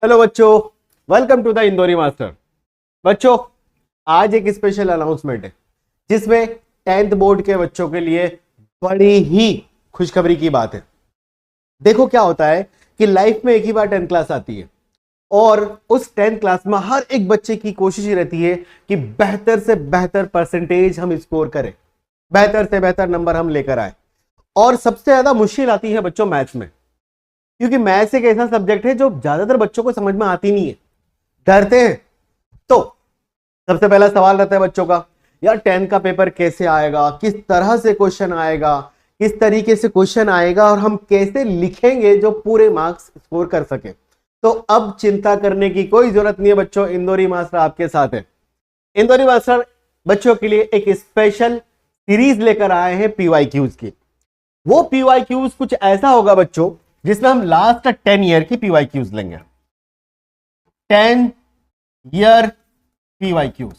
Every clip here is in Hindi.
हेलो बच्चों, welcome to the Indori master. बच्चों, आज एक स्पेशल अनाउंसमेंट है जिसमें 10th बोर्ड के बच्चों के लिए बड़ी ही खुशखबरी की बात है। देखो क्या होता है कि लाइफ में एक ही बार 10th क्लास आती है और उस 10th क्लास में हर एक बच्चे की कोशिश रहती है कि बेहतर से बेहतर परसेंटेज हम स्कोर करें, बेहतर से बेहतर नंबर हम लेकर आए। और सबसे ज्यादा मुश्किल आती है बच्चों मैथ्स में, क्योंकि मैथ्स एक ऐसा सब्जेक्ट है जो ज्यादातर बच्चों को समझ में आती नहीं है, डरते हैं। तो सबसे पहला सवाल रहता है बच्चों का, यार 10th का पेपर कैसे आएगा, किस तरह से क्वेश्चन आएगा, किस तरीके से क्वेश्चन आएगा और हम कैसे लिखेंगे जो पूरे मार्क्स स्कोर कर सके। तो अब चिंता करने की कोई जरूरत नहीं है बच्चों, इंदौरी मास्टर आपके साथ है। इंदौरी मास्टर बच्चों के लिए एक स्पेशल सीरीज लेकर आए हैं पीवाईक्यूज की। वो पीवाईक्यूज कुछ ऐसा होगा बच्चों जिसमें हम लास्ट 10 ईयर की पीवाईक्यूज लेंगे। 10 ईयर पीवाईक्यूज,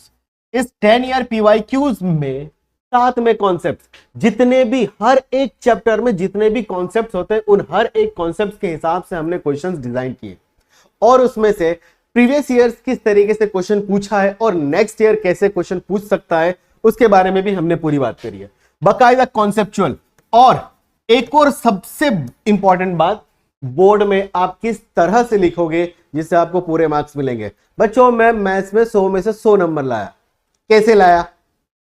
इस 10 ईयर पीवाईक्यूज में साथ में कॉन्सेप्ट्स, जितने भी हर एक चैप्टर में जितने भी कॉन्सेप्ट्स होते हैं उन हर एक कॉन्सेप्ट्स के हिसाब से हमने क्वेश्चंस डिजाइन किए और उसमें से प्रीवियस ईयर्स किस तरीके से क्वेश्चन पूछा है और नेक्स्ट ईयर कैसे क्वेश्चन पूछ सकता है उसके बारे में भी हमने पूरी बात करी है, बाकायदा कॉन्सेप्चुअल। और एक और सबसे इंपॉर्टेंट बात, बोर्ड में आप किस तरह से लिखोगे जिससे आपको पूरे मार्क्स मिलेंगे। बच्चों, मैं मैथ्स में 100 में से 100 नंबर लाया। कैसे लाया?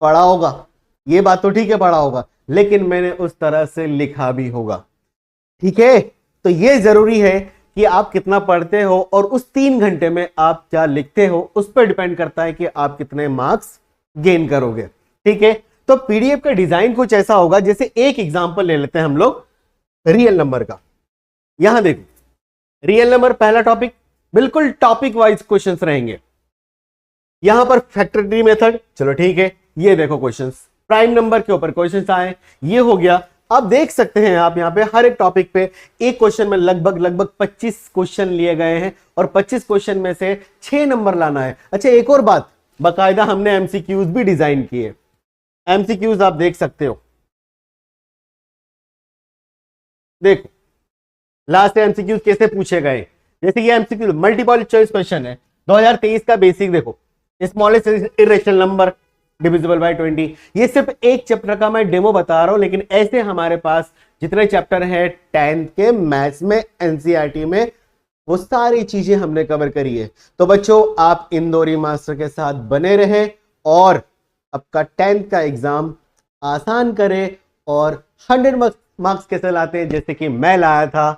पढ़ा होगा, ये बात तो ठीक है, पढ़ा होगा, लेकिन मैंने उस तरह से लिखा भी होगा। ठीक है, तो ये जरूरी है कि आप कितना पढ़ते हो और उस 3 घंटे में आप क्या लिखते हो उस पर डिपेंड करता है कि आप कितने मार्क्स गेन करोगे। ठीक है, तो पीडीएफ का डिजाइन कुछ ऐसा होगा, जैसे एक एग्जांपल ले लेते हैं हम लोग रियल नंबर का। यहां देखो, रियल नंबर पहला टॉपिक, बिल्कुल टॉपिक वाइज क्वेश्चंस रहेंगे। यहां पर फैक्टरिटी मेथड, चलो ठीक है, ये देखो क्वेश्चंस, प्राइम नंबर के ऊपर क्वेश्चंस आए, ये हो गया। अब देख सकते हैं आप यहां पे हर एक टॉपिक पे एक क्वेश्चन में लगभग 25 क्वेश्चन लिए गए हैं और 25 क्वेश्चन में से 6 नंबर लाना है। अच्छा, एक और बात, बाकायदा हमने एमसीक्यूज भी डिजाइन किए। एमसीक्यूज आप देख सकते हो, देखो लास्ट एमसीक्यूज कैसे पूछे गए। जैसे ये एमसीक्यू मल्टीपल चॉइस क्वेश्चन है 2023 का, बेसिक देखो, smallest irrational number divisible by 20। ये सिर्फ एक चैप्टर का मैं डेमो बता रहा हूं, लेकिन ऐसे हमारे पास जितने चैप्टर हैं 10th के मैथ्स में, एनसीईआरटी में, वो सारी चीजें हमने कवर करी है। तो बच्चों, आप इंदौरी मास्टर के साथ बने रहें और आपका 10th का एग्जाम आसान करें और 100 मार्क्स कैसे लाते हैं जैसे कि मैं लाया था।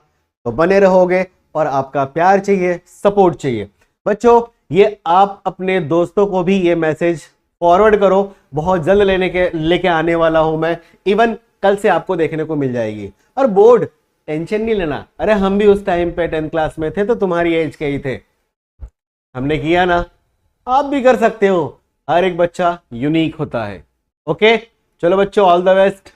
तो बने रहोगे और आपका प्यार चाहिए, सपोर्ट चाहिए। बच्चों, ये आप अपने दोस्तों को भी ये मैसेज फॉरवर्ड करो, बहुत जल्द लेके आने वाला हूं मैं। इवन कल से आपको देखने को मिल जाएगी। और बोर्ड, टेंशन नहीं लेना, अरे हम भी उस टाइम पे 10th क्लास में थे तो तुम्हारी एज के ही थे, हमने किया ना, आप भी कर सकते हो। हर एक बच्चा यूनिक होता है। ओके, चलो बच्चों, ऑल द बेस्ट।